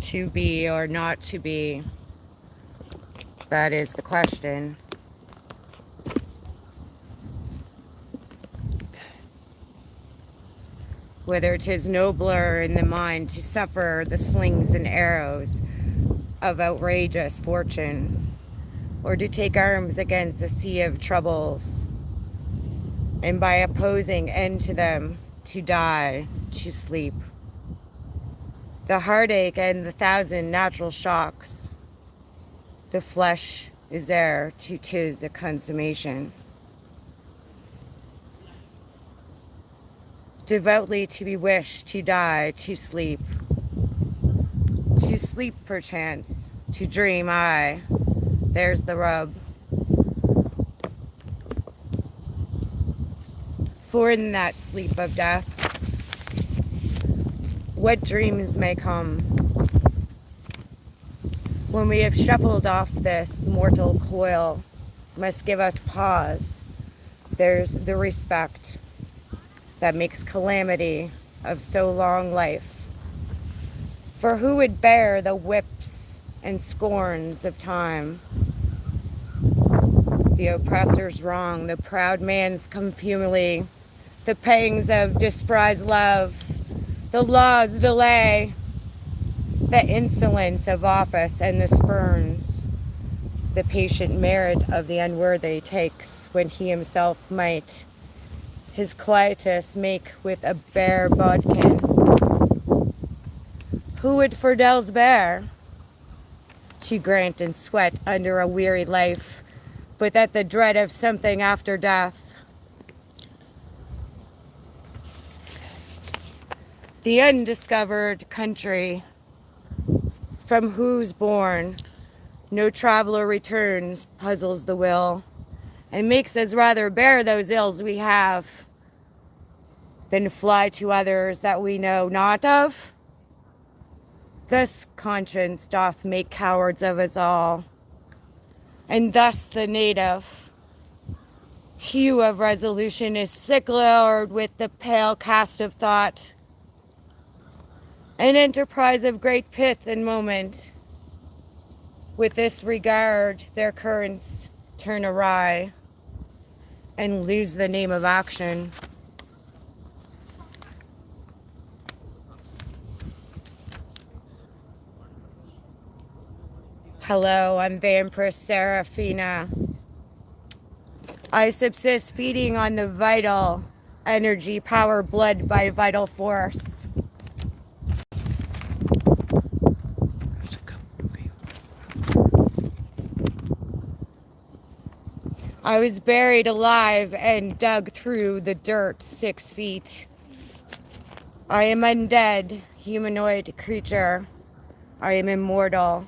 to be or not to be? That is the question. Whether 'tis nobler in the mind to suffer the slings and arrows of outrageous fortune, or to take arms against a sea of troubles, and by opposing end to them, to die, to sleep. The heartache and the thousand natural shocks, the flesh is there to 'tis a consummation. Devoutly to be wished, to die, to sleep perchance, to dream, aye, there's the rub. For in that sleep of death, what dreams may come, when we have shuffled off this mortal coil, must give us pause. There's the respect that makes calamity of so long life. For who would bear the whips and scorns of time? The oppressor's wrong, the proud man's contumely, the pangs of despised love, the law's delay, the insolence of office and the spurns, the patient merit of the unworthy takes when he himself might his quietus make with a bare bodkin. Who would fidels bear to grant and sweat under a weary life, but that the dread of something after death? The undiscovered country from whose bourne no traveler returns puzzles the will, and makes us rather bear those ills we have than fly to others that we know not of. Thus conscience doth make cowards of us all, and thus the native hue of resolution is sicklied with the pale cast of thought. An enterprise of great pith and moment, with this regard their currents turn awry and lose the name of action. Hello, I'm Vampiress Seraphina. I subsist feeding on the vital energy, power, blood by vital force. I was buried alive and dug through the dirt 6 feet. I am undead, humanoid creature. I am immortal.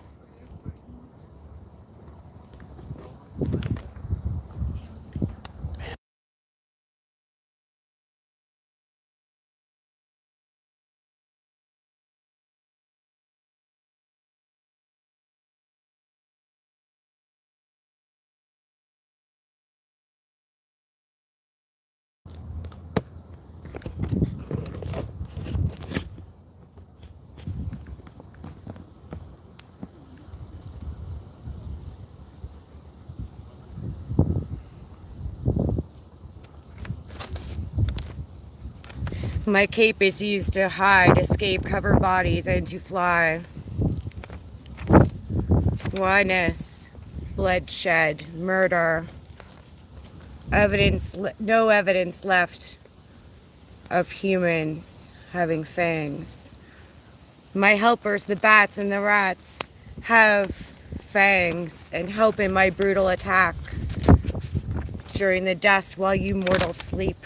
My cape is used to hide, escape, cover bodies, and to fly. Oneness, bloodshed, murder. No evidence left of humans having fangs. My helpers, the bats and the rats, have fangs and help in my brutal attacks during the dusk while you mortals sleep.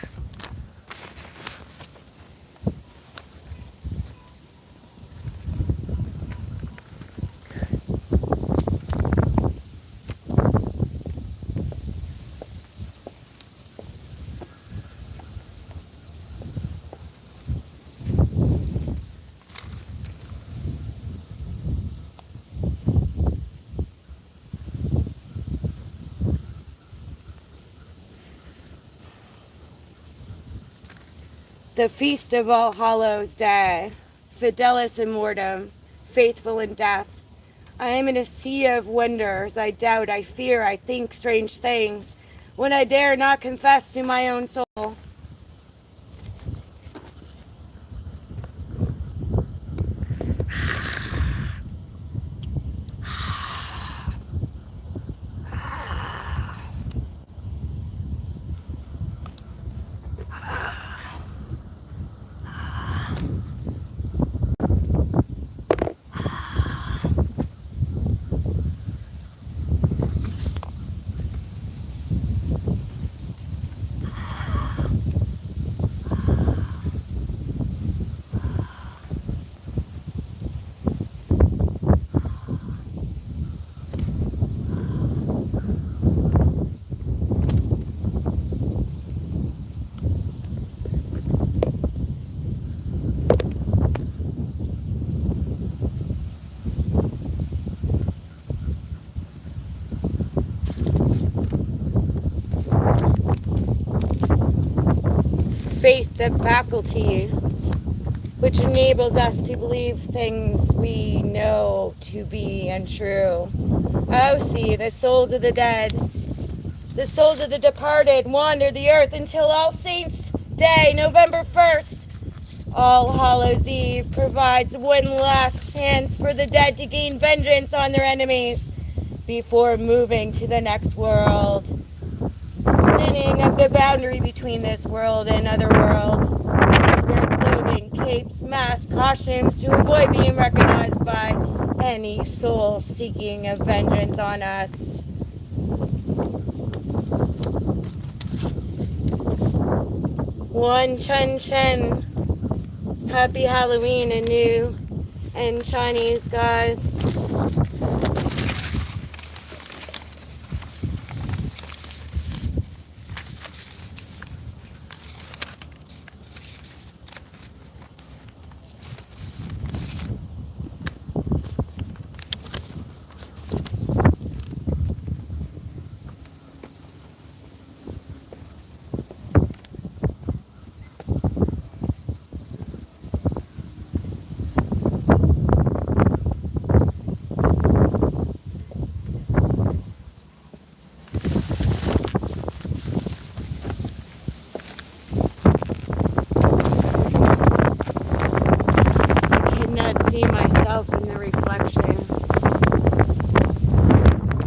The feast of All Hallows Day, Fidelis Immortem, faithful in death. I am in a sea of wonders. I doubt, I fear, I think strange things when I dare not confess to my own soul. Faith, the faculty which enables us to believe things we know to be untrue. Oh, see, the souls of the dead, the souls of the departed wander the earth until All Saints' Day, November 1st. All Hallows' Eve provides one last chance for the dead to gain vengeance on their enemies before moving to the next world. Thinning of the boundary between this world and other world. Wear clothing, capes, masks, costumes to avoid being recognized by any soul seeking a vengeance on us. One Chun Chen. Happy Halloween anew and Chinese guys. See myself in the reflection.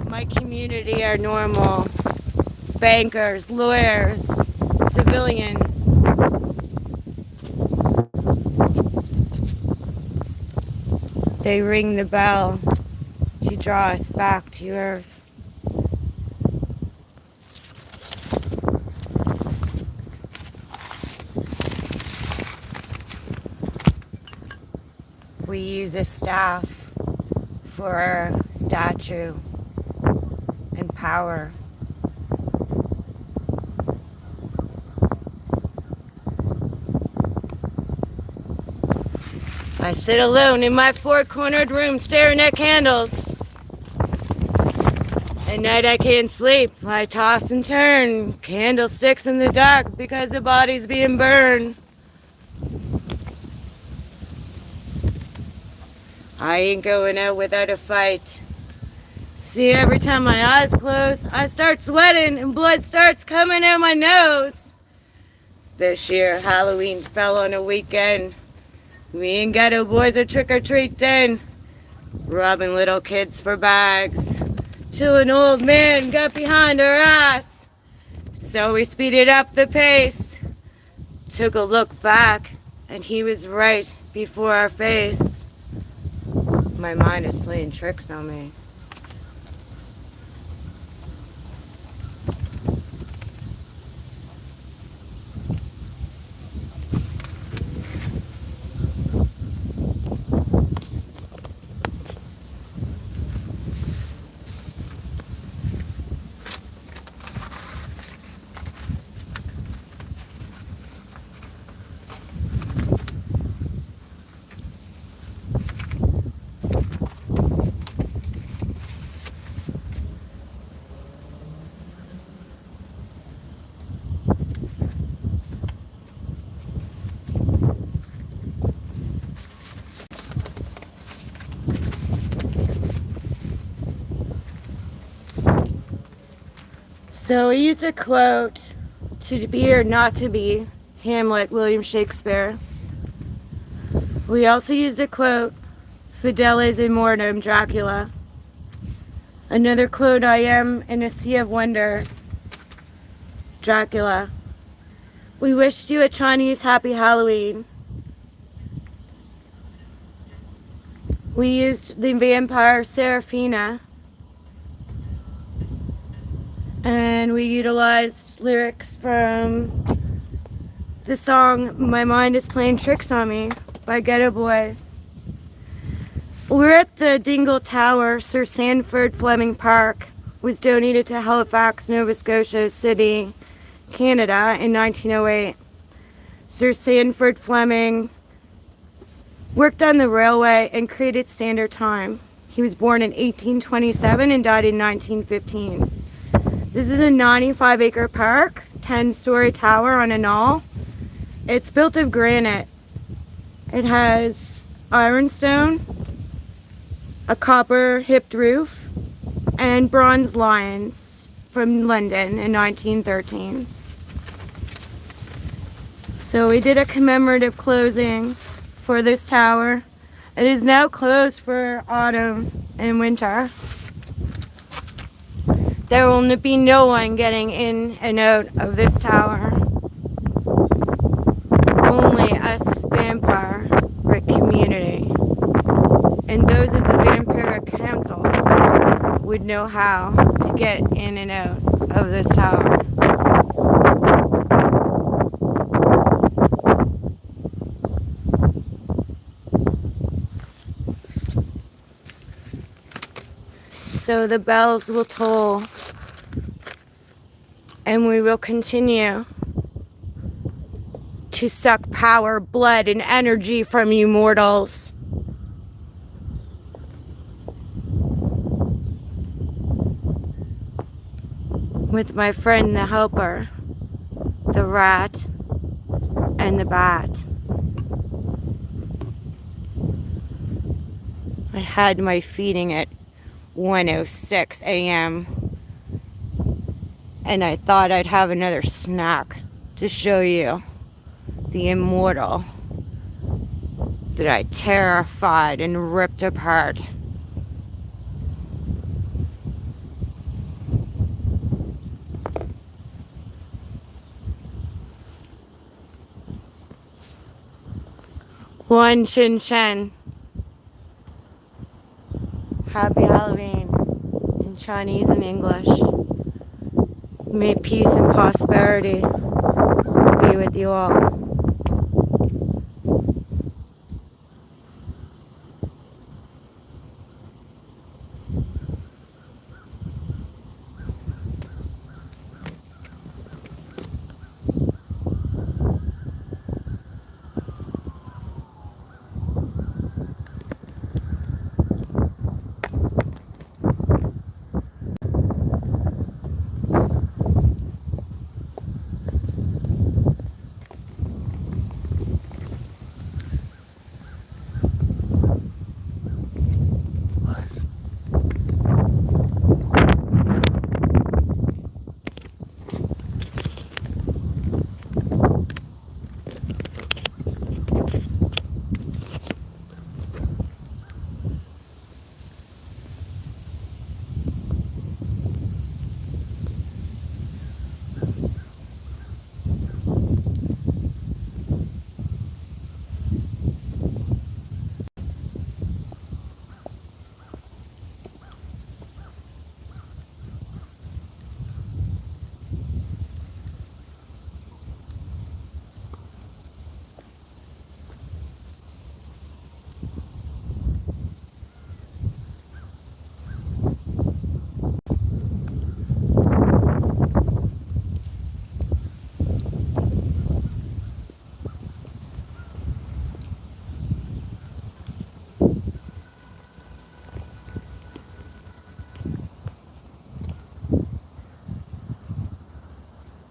My community are normal. Bankers, lawyers, civilians. They ring the bell to draw us back to earth. We use a staff for our statue and power. I sit alone in my four-cornered room staring at candles. At night I can't sleep. I toss and turn, candlesticks in the dark because the body's being burned. I ain't going out without a fight. See, every time my eyes close, I start sweating and blood starts coming out my nose. This year, Halloween fell on a weekend. Me and ghetto boys are trick-or-treating, robbing little kids for bags, till an old man got behind our ass. So we speeded up the pace, took a look back, and he was right before our face. My mind is playing tricks on me. So we used a quote, "To be or not to be," Hamlet, William Shakespeare. We also used a quote, "Fidelis in mortem," Dracula. Another quote, "I am in a sea of wonders," Dracula. We wished you a Chinese Happy Halloween. We used the vampire Seraphina. And we utilized lyrics from the song "My Mind is Playing Tricks on Me" by Ghetto Boys. We're at the Dingle Tower. Sir Sandford Fleming Park was donated to Halifax, Nova Scotia City, Canada in 1908. Sir Sandford Fleming worked on the railway and created Standard Time. He was born in 1827 and died in 1915. This is a 95-acre park, 10-story tower on a knoll. It's built of granite. It has ironstone, a copper hipped roof, and bronze lions from London in 1913. So we did a commemorative closing for this tower. It is now closed for autumn and winter. There will be no one getting in and out of this tower. Only us vampiric community and those of the Vampiric Council would know how to get in and out of this tower. So the bells will toll, and we will continue to suck power, blood, and energy from you mortals. With my friend the Helper, the Rat, and the Bat. I had my feeding at 1:06 a.m. and I thought I'd have another snack to show you the immortal that I terrified and ripped apart. One Chin Chen. Happy Halloween in Chinese and English. May peace and prosperity be with you all.